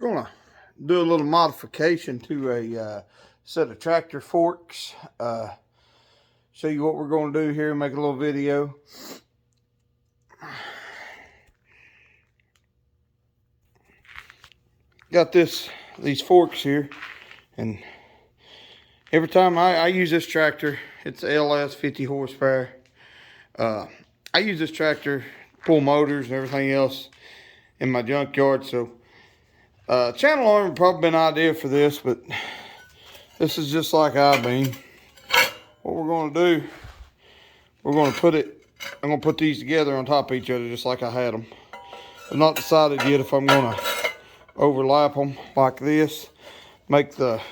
Gonna do a little modification to a set of tractor forks. Show you what we're going to do here, make a little video. Got these forks here, and every time I use this tractor, it's LS 50 horsepower. I use this tractor to pull motors and everything else in my junkyard, so channel arm would probably be an idea for this, but this is just like I-beam. What we're going to do, I'm going to put these together on top of each other just like I had them. I've not decided yet if I'm going to overlap them like this, make the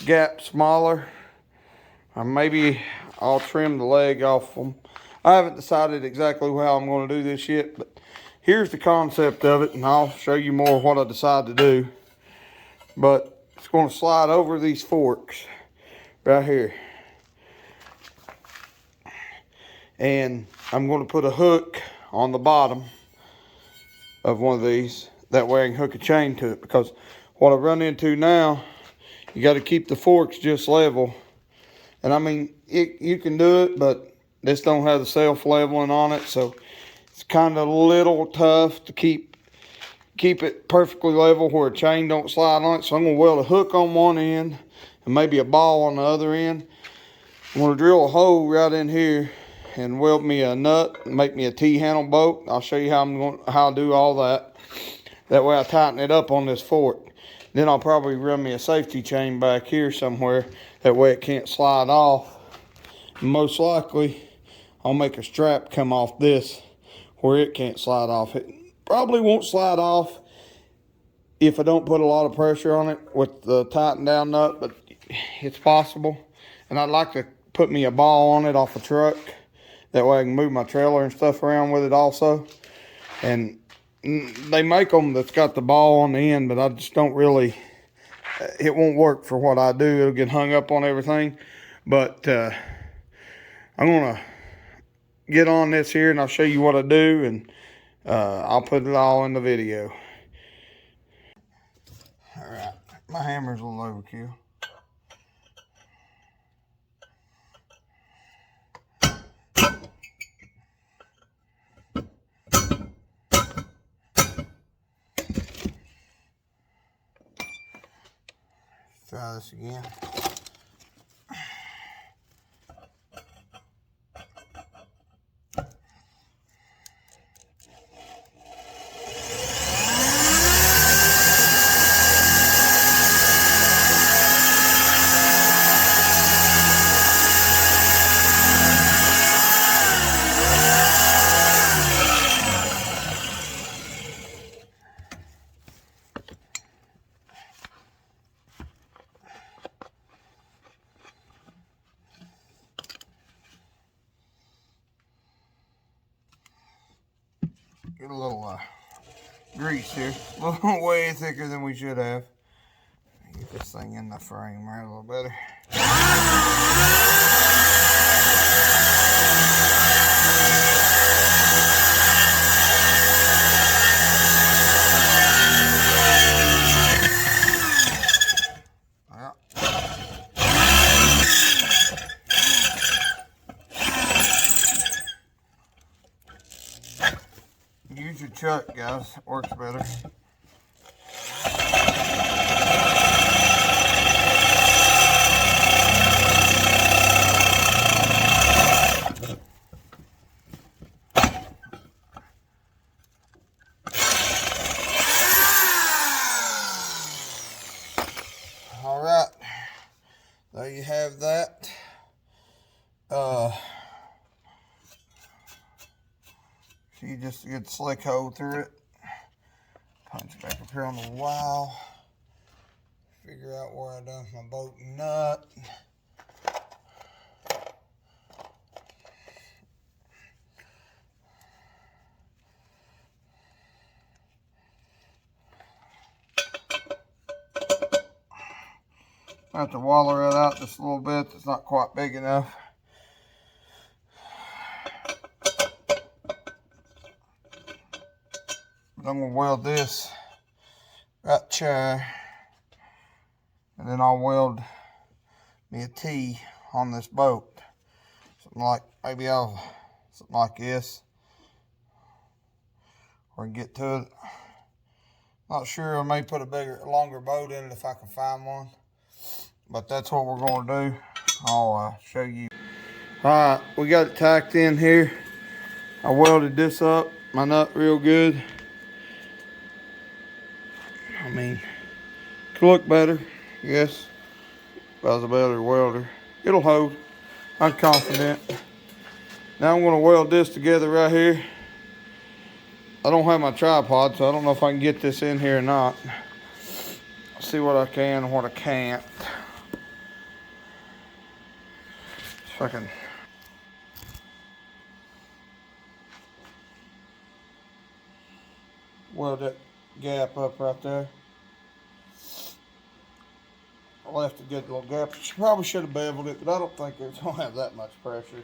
gap smaller, or maybe I'll trim the leg off them. I haven't decided exactly how I'm going to do this yet, but here's the concept of it, and I'll show you more what I decide to do. But it's going to slide over these forks right here. And I'm going to put a hook on the bottom of one of these. That way I can hook a chain to it, because what I run into now, you got to keep the forks just level. And I mean, you can do it, but this don't have the self-leveling on it, so it's kind of a little tough to keep it perfectly level where a chain don't slide on it. So I'm going to weld a hook on one end and maybe a ball on the other end. I'm going to drill a hole right in here and weld me a nut and make me a T-handle bolt. I'll show you how I do all that. That way I tighten it up on this fork. Then I'll probably run me a safety chain back here somewhere. That way it can't slide off. And most likely I'll make a strap come off this where it can't slide off. It probably won't slide off if I don't put a lot of pressure on it with the tighten down nut, but it's possible. And I'd like to put me a ball on it off a truck. That way I can move my trailer and stuff around with it also. And they make them that's got the ball on the end, but I just don't really, it won't work for what I do. It'll get hung up on everything. But I'm going to get on this here and I'll show you what I do, and I'll put it all in the video. All right, my hammer's a little overkill. Try this again. Get a little grease here. A little way thicker than we should have. Get this thing in the frame right a little better. Use your chuck, guys. It works better. All right, there you have that. See, just a good slick hole through it. Punch back up here on the wall. Figure out where I done my bolt and nut. I have to waller it out just a little bit. It's not quite big enough. But I'm going to weld this right chair, and then I'll weld me a T on this boat. Something like, maybe something like this, or get to it. Not sure, I may put a longer boat in it if I can find one. But that's what we're going to do. I'll show you. Alright, we got it tacked in here. I welded this up, my nut real good. I mean, could look better, yes. If I was a better welder. It'll hold, I'm confident. Now I'm going to weld this together right here. I don't have my tripod, so I don't know if I can get this in here or not. I'll see what I can and what I can't. If I can. Weld that gap up right there. I left a good little gap. Probably should have beveled it, but I don't think it's going to have that much pressure.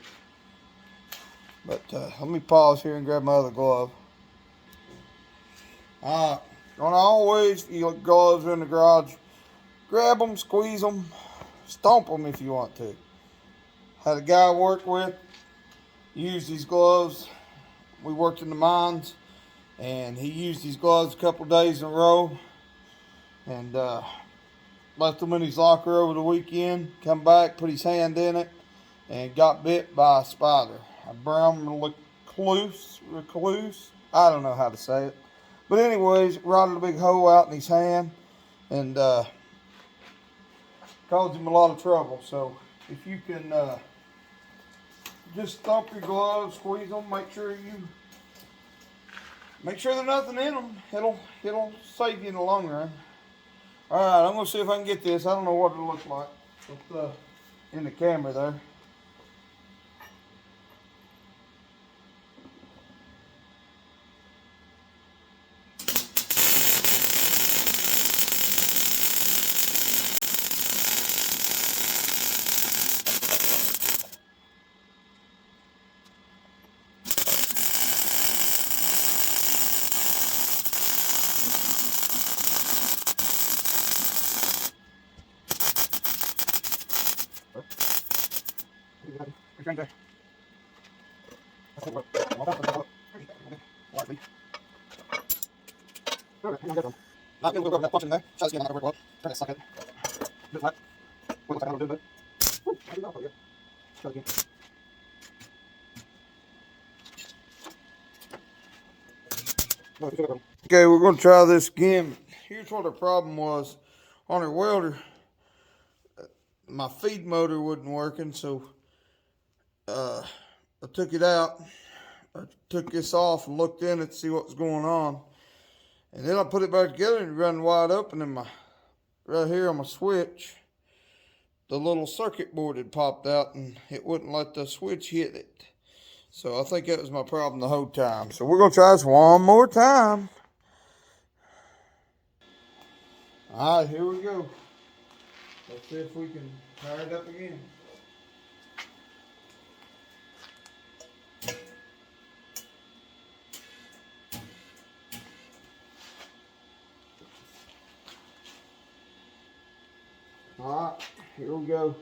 But let me pause here and grab my other glove. Alright, gonna always, gloves in the garage, grab them, squeeze them, stomp them if you want to. Had a guy I worked with use these gloves. We worked in the mines, and he used these gloves a couple days in a row, and left them in his locker over the weekend. Come back, put his hand in it, and got bit by a spider. A brown recluse. I don't know how to say it. But anyways, rotted a big hole out in his hand, and caused him a lot of trouble. So if you can just thump your gloves, squeeze them, make sure there's nothing in them. It'll save you in the long run. All right, I'm gonna see if I can get this. I don't know what it'll look like with, in the camera there. Okay, we're going to try this again. Here's what the problem was on our welder. My feed motor wasn't working, so I took it out. I took this off and looked in it to see what was going on. And then I put it back together and it ran wide open, and right here on my switch, the little circuit board had popped out and it wouldn't let the switch hit it. So I think that was my problem the whole time. So we're going to try this one more time. All right, here we go. Let's see if we can fire it up again. All right, here we go.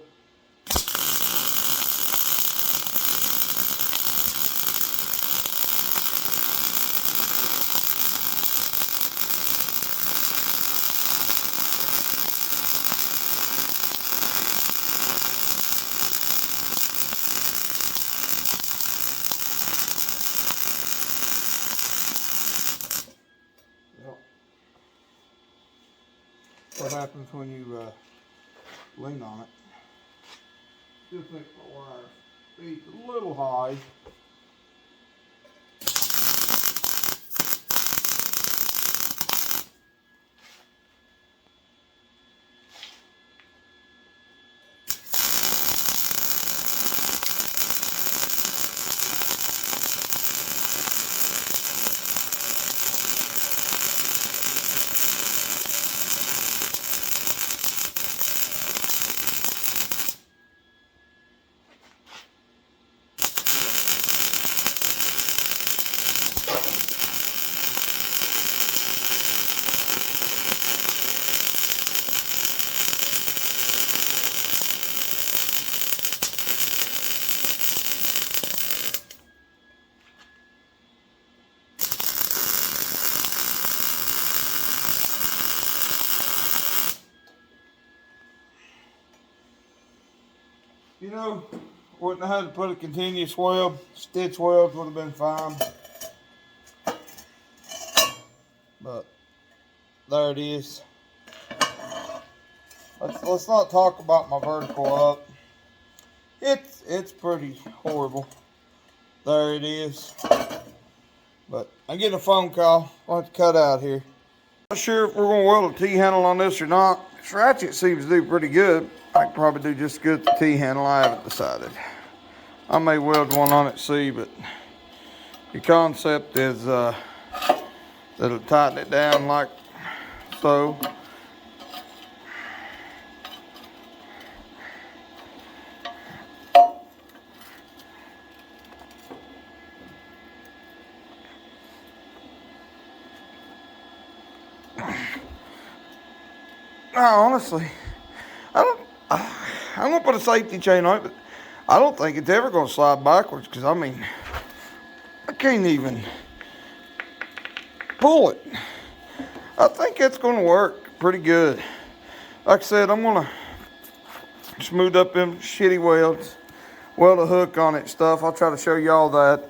What happens when you lean on it? Still think my wire feet's a little high. You know, wouldn't have had to put a continuous weld. Stitch welds would have been fine. But there it is. Let's not talk about my vertical up. It's pretty horrible. There it is. But I'm getting a phone call. I'll have to cut out here. Not sure if we're going to weld a T-handle on this or not. This ratchet seems to do pretty good. I can probably do just good with the T-handle. I haven't decided. I may weld one on it, see, but the concept is it'll tighten it down like so. Honestly, I'm gonna put a safety chain on it, but I don't think it's ever gonna slide backwards, because I mean, I can't even pull it. I think it's gonna work pretty good. Like I said, I'm gonna smooth up them shitty welds, weld a hook on it and stuff. I'll try to show you all that.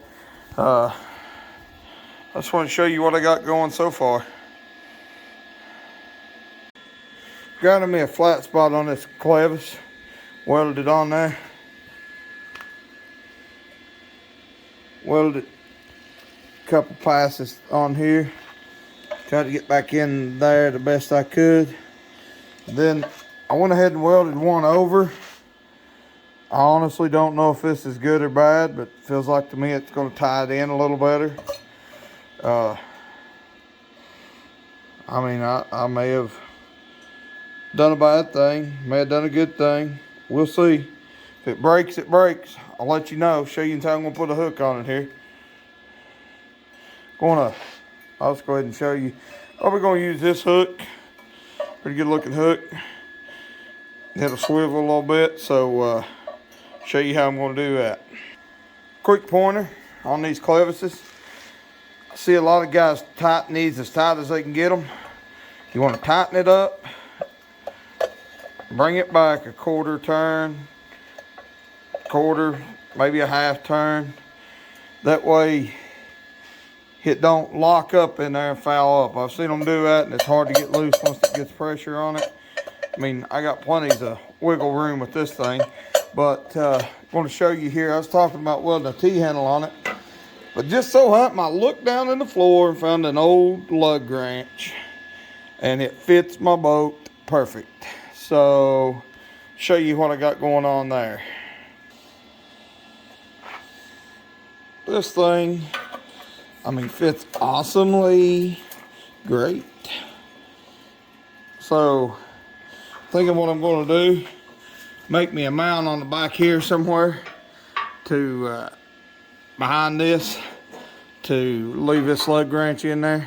I just want to show you what I got going so far. Got me a flat spot on this clevis, welded it on there. Welded a couple passes on here. Tried to get back in there the best I could. Then I went ahead and welded one over. I honestly don't know if this is good or bad, but it feels like to me it's going to tie it in a little better. I mean, I may have done a bad thing, may have done a good thing. We'll see. If it breaks, it breaks. I'll let you know. Show you in time. I'm gonna put a hook on it here. I'll just go ahead and show you. We're gonna use this hook. Pretty good looking hook. It'll swivel a little bit, so show you how I'm gonna do that. Quick pointer on these clevises. I see a lot of guys tighten these as tight as they can get them. You want to tighten it up. Bring it back a quarter turn, maybe a half turn. That way it don't lock up in there and foul up. I've seen them do that, and it's hard to get loose once it gets pressure on it. I mean, I got plenty of wiggle room with this thing, but I want to show you here. I was talking about welding a T-handle on it, but just so happened I looked down in the floor and found an old lug wrench, and it fits my boat perfect. So, show you what I got going on there. This thing, I mean, fits awesomely great. So, thinking what I'm going to do, make me a mount on the back here somewhere to behind this to leave this lug wrench in there,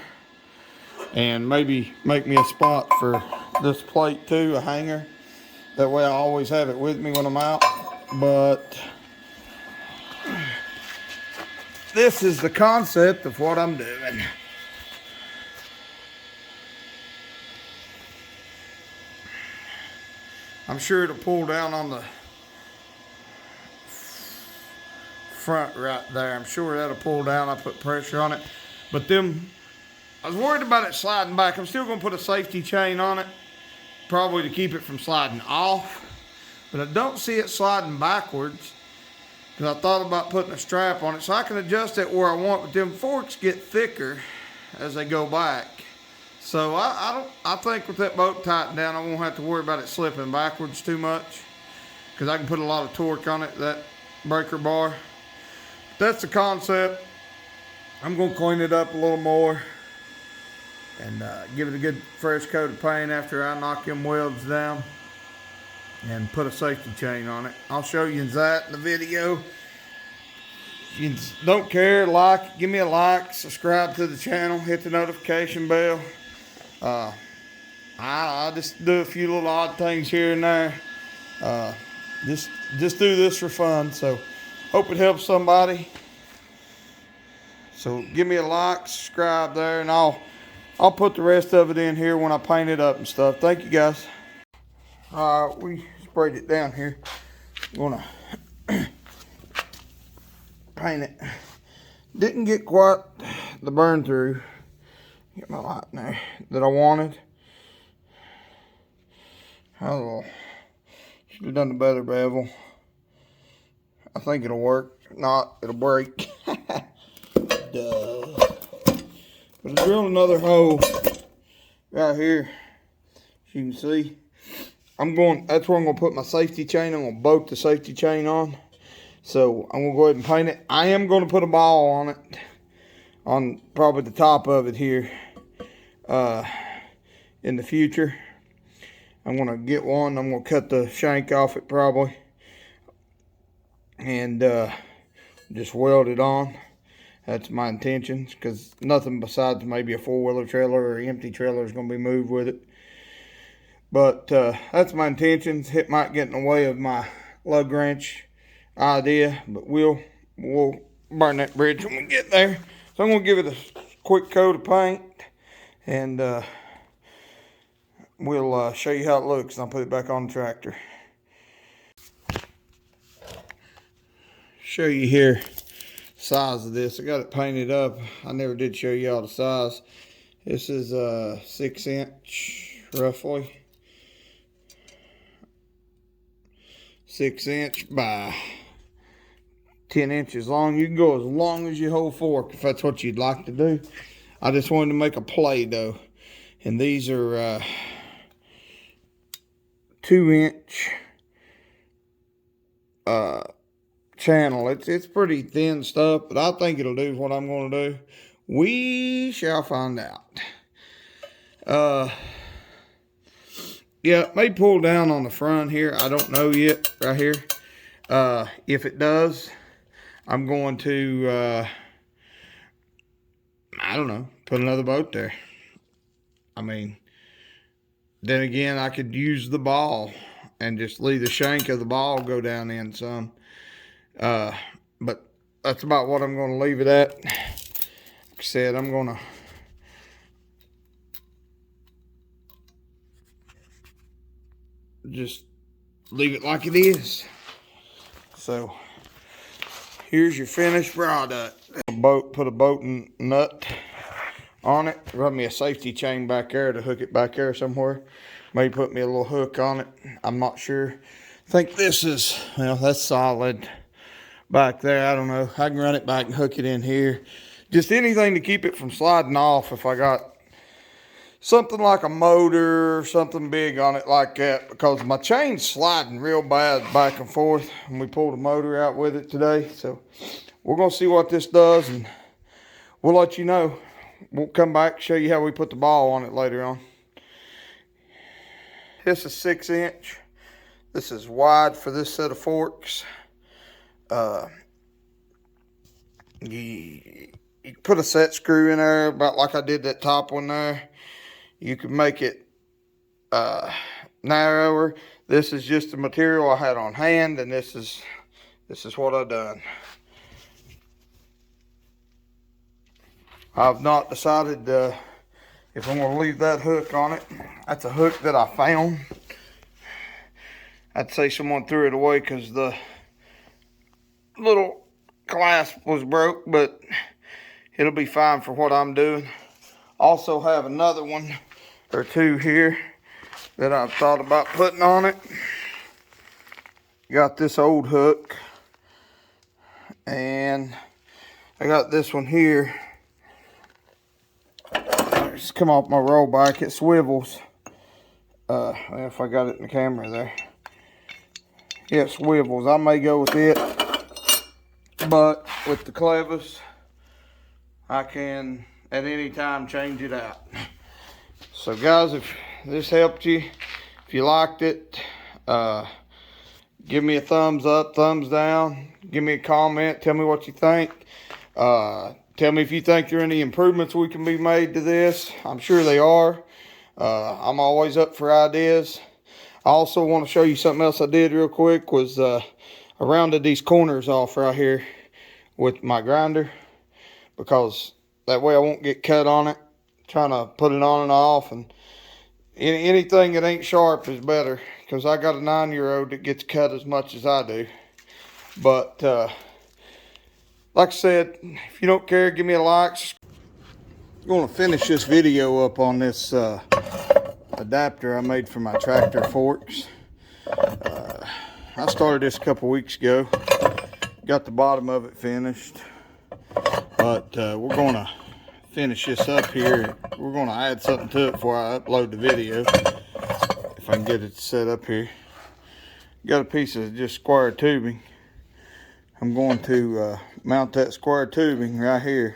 and maybe make me a spot for this plate too, a hanger. That way I always have it with me when I'm out. But this is the concept of what I'm doing. I'm sure it'll pull down on the front right there. I'm sure that'll pull down. I put pressure on it. But I was worried about it sliding back. I'm still going to put a safety chain on it, probably to keep it from sliding off. But I don't see it sliding backwards, because I thought about putting a strap on it so I can adjust it where I want. But them forks get thicker as they go back. So I think with that boat tightened down, I won't have to worry about it slipping backwards too much, because I can put a lot of torque on it, that breaker bar. That's the concept. I'm going to clean it up a little more and give it a good fresh coat of paint after I knock them welds down and put a safety chain on it. I'll show you that in the video. If you don't care, give me a like, subscribe to the channel, hit the notification bell. I just do a few little odd things here and there. Just do this for fun. So hope it helps somebody. So give me a like, subscribe there, and I'll put the rest of it in here when I paint it up and stuff. Thank you guys. We sprayed it down here. I'm gonna paint it. Didn't get quite the burn through. Get my light in there that I wanted. Oh, should have done the better bevel. I think it'll work. If not, it'll break. Duh. But I drilled another hole right here. As you can see, that's where I'm gonna put my safety chain. I'm gonna bolt the safety chain on. So I'm gonna go ahead and paint it. I am gonna put a ball on it, on probably the top of it here, in the future. I'm gonna get one. I'm gonna cut the shank off it probably, and just weld it on. That's my intentions, because nothing besides maybe a four-wheeler trailer or empty trailer is gonna be moved with it. But that's my intentions. It might get in the way of my lug wrench idea, but we'll burn that bridge when we get there. So I'm gonna give it a quick coat of paint, and we'll show you how it looks, and I'll put it back on the tractor. Show you here size of this. I got it painted up. I never did show you all the size. This is 6 inch roughly. 6 inch by 10 inches long. You can go as long as your whole fork if that's what you'd like to do. I just wanted to make a Play-Doh, and these are 2 inch channel. It's pretty thin stuff, but I think it'll do what I'm going to do. We shall find out. Yeah, it may pull down on the front here. I don't know yet, right here. If it does, I'm going to, I don't know, put another boat there. I mean, then again, I could use the ball and just leave the shank of the ball go down in some. But that's about what I'm going to leave it at. Like I said, I'm going to just leave it like it is. So here's your finished product. Put a bolt nut on it. Run me a safety chain back there to hook it back there somewhere. Maybe put me a little hook on it. I'm not sure. I think this is, well, that's solid back there. I don't know. I can run it back and hook it in here. Just anything to keep it from sliding off if I got something like a motor or something big on it like that, because my chain's sliding real bad back and forth, and we pulled a motor out with it today. So we're going to see what this does, and we'll let you know. We'll come back, show you how we put the ball on it later on. This is 6 inch. This is wide for this set of forks. You put a set screw in there, about like I did that top one there. You can make it narrower. This is just the material I had on hand, and this is what I done. I've not decided if I'm going to leave that hook on it. That's a hook that I found. I'd say someone threw it away because the little clasp was broke, but it'll be fine for what I'm doing. Also have another one or two here that I've thought about putting on it. Got this old hook, and I got this one here. Just come off my roll back. It swivels. If I got it in the camera there. It swivels. I may go with it, but with the clevis, I can at any time change it out. So guys, if this helped you, if you liked it, give me a thumbs up, thumbs down, give me a comment, tell me what you think. Tell me if you think there are any improvements we can be made to this. I'm sure they are. I'm always up for ideas. I also want to show you something else I did real quick. Was I rounded these corners off right here with my grinder, because that way I won't get cut on it trying to put it on and off. And anything that ain't sharp is better, because I got a 9-year-old that gets cut as much as I do. But like I said, if you don't care, give me a like. I'm going to finish this video up on this adapter I made for my tractor forks. I started this a couple weeks ago. Got the bottom of it finished. But we're going to finish this up here. We're going to add something to it before I upload the video. If I can get it set up here. Got a piece of just square tubing. I'm going to mount that square tubing right here.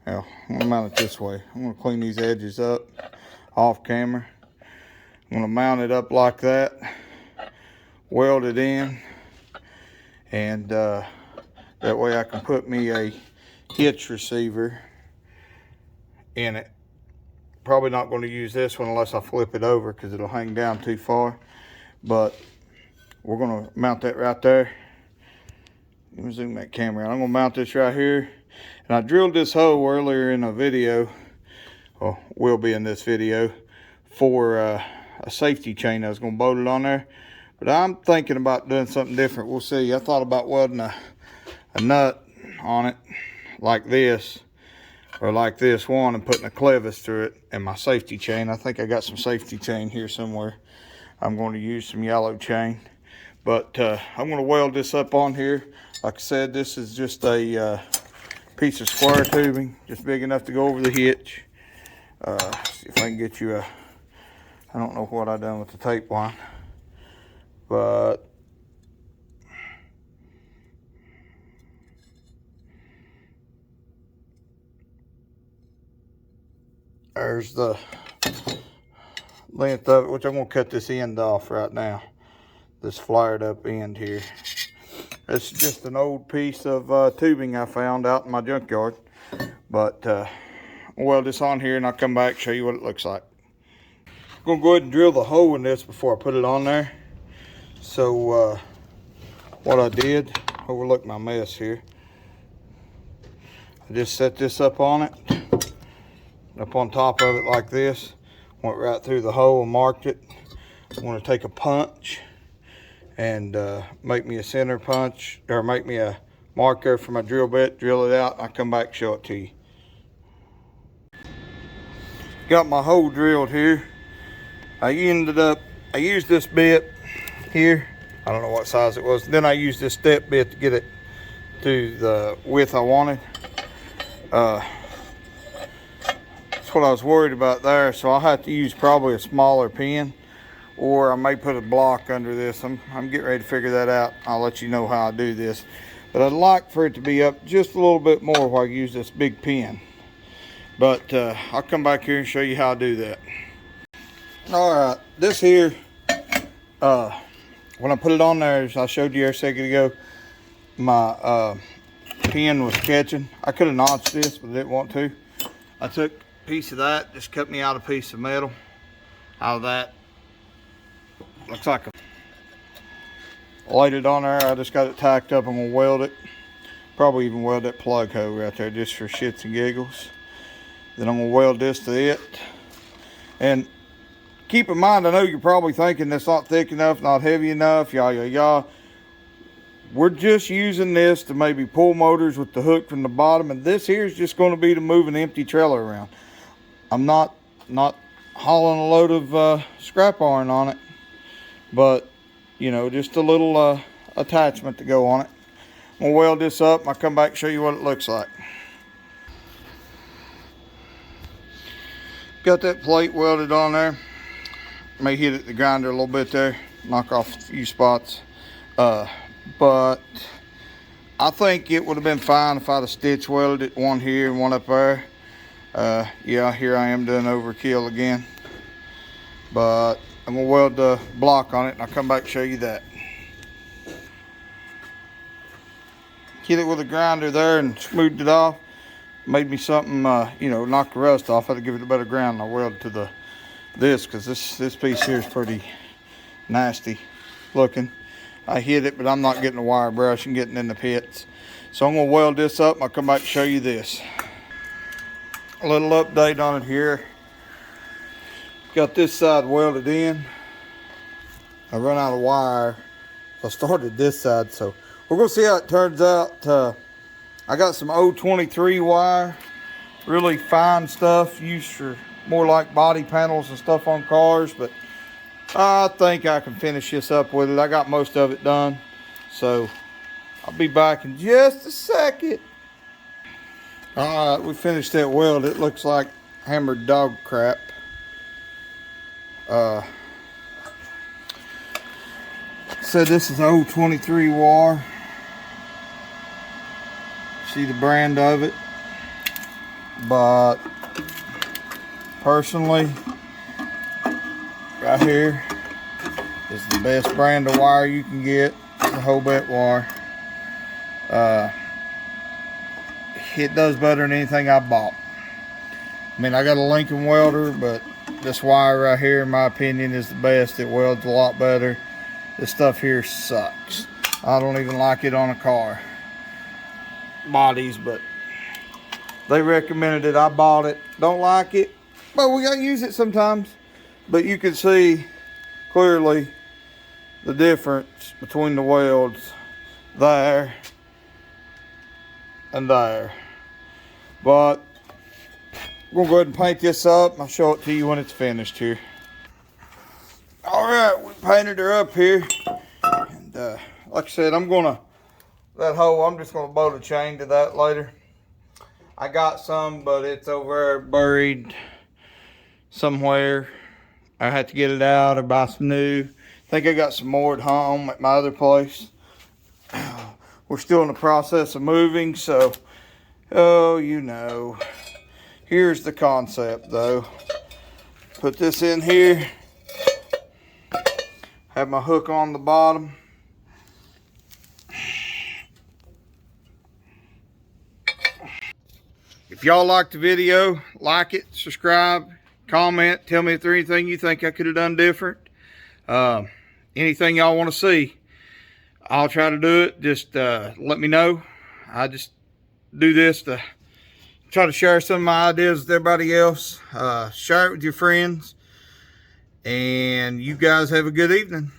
Well, I'm going to mount it this way. I'm going to clean these edges up off camera. I'm going to mount it up like that. Weld it in. And that way I can put me a hitch receiver in it. Probably not going to use this one unless I flip it over because it'll hang down too far. But we're going to mount that right there. Let me zoom that camera out. I'm going to mount this right here. And I drilled this hole earlier in a video, or will be in this video, for a safety chain. I was going to bolt it on there. But I'm thinking about doing something different. We'll see. I thought about welding a nut on it like this, or like this one, and putting a clevis through it and my safety chain. I think I got some safety chain here somewhere. I'm going to use some yellow chain. But I'm going to weld this up on here. Like I said, this is just a piece of square tubing, just big enough to go over the hitch. See if I can get you a, I don't know what I done with the tape line, but there's the length of it, which I'm going to cut this end off right now. This flared up end here. It's just an old piece of tubing I found out in my junkyard. But I'll weld this on here and I'll come back and show you what it looks like. I'm going to go ahead and drill the hole in this before I put it on there. So what I did, overlook my mess here. I just set this up on it. Up on top of it like this. Went right through the hole and marked it. I'm going to take a punch and make me a center punch, or make me a marker for my drill bit, drill it out, and I'll come back and show it to you. Got my hole drilled here. I used this bit here. I don't know what size it was. Then I used this step bit to get it to the width I wanted. That's what I was worried about there, so I'll have to use probably a smaller pin, or I may put a block under this. I'm getting ready to figure that out. I'll let you know how I do this. But I'd like for it to be up just a little bit more while I use this big pin. But I'll come back here and show you how I do that. All right, this here, when I put it on there, as I showed you a second ago, my pin was catching. I could have notched this, but I didn't want to. I took a piece of that, just cut me out a piece of metal out of that. Looks like I laid it on there. I just got it tacked up. I'm gonna weld it. Probably even weld that plug hole right there just for shits and giggles. Then I'm gonna weld this to it. And keep in mind, I know you're probably thinking that's not thick enough, not heavy enough, yah. We're just using this to maybe pull motors with the hook from the bottom, and this here is just going to be to move an empty trailer around. I'm not hauling a load of scrap iron on it, but you know, just a little attachment to go on it. I'm gonna weld this up and I'll come back and show you what it looks like. Got that plate welded on there. May hit it the grinder a little bit there, knock off a few spots. But I think it would have been fine if I'd have stitch welded it, one here and one up there. Yeah, here I am doing overkill again. But I'm gonna weld the block on it and I'll come back and show you that. Hit it with a grinder there and smoothed it off. Made me something, you know, knock the rust off. I had to give it a better ground. I welded to this because this piece here is pretty nasty looking. I hit it, but I'm not getting a wire brush and getting in the pits. So I'm gonna weld this up and I'll come back and show you this. A little update on it here. Got this side welded in. I run out of wire. I started this side, so we're gonna see how it turns out. I got some 023 wire, really fine stuff used for more like body panels and stuff on cars, but I think I can finish this up with it. I got most of it done, so I'll be back in just a second. All right, we finished that weld. It looks like hammered dog crap. So this is 023 wire. See the brand of it, but personally, right here is the best brand of wire you can get. It's the Hobet wire. It does better than anything I bought. I mean, I got a Lincoln welder, but this wire right here, in my opinion, is the best. It welds a lot better. This stuff here sucks. I don't even like it on a car bodies, but they recommended it. I bought it. Don't like it, but we gotta use it sometimes. But you can see clearly the difference between the welds there and there. But we're gonna go ahead and paint this up, and I'll show it to you when it's finished here. All right, we painted her up here, and like I said, I'm just gonna bolt a chain to that later. I got some, but it's over there buried somewhere. I had to get it out or buy some new. I think I got some more at home at my other place. We're still in the process of moving, so, oh, you know. Here's the concept, though. Put this in here. Have my hook on the bottom. If y'all liked the video, like it, subscribe, comment, tell me if there's anything you think I could have done different. Anything y'all want to see, I'll try to do it. Just let me know. I just do this to try to share some of my ideas with everybody else. Share it with your friends. And you guys have a good evening.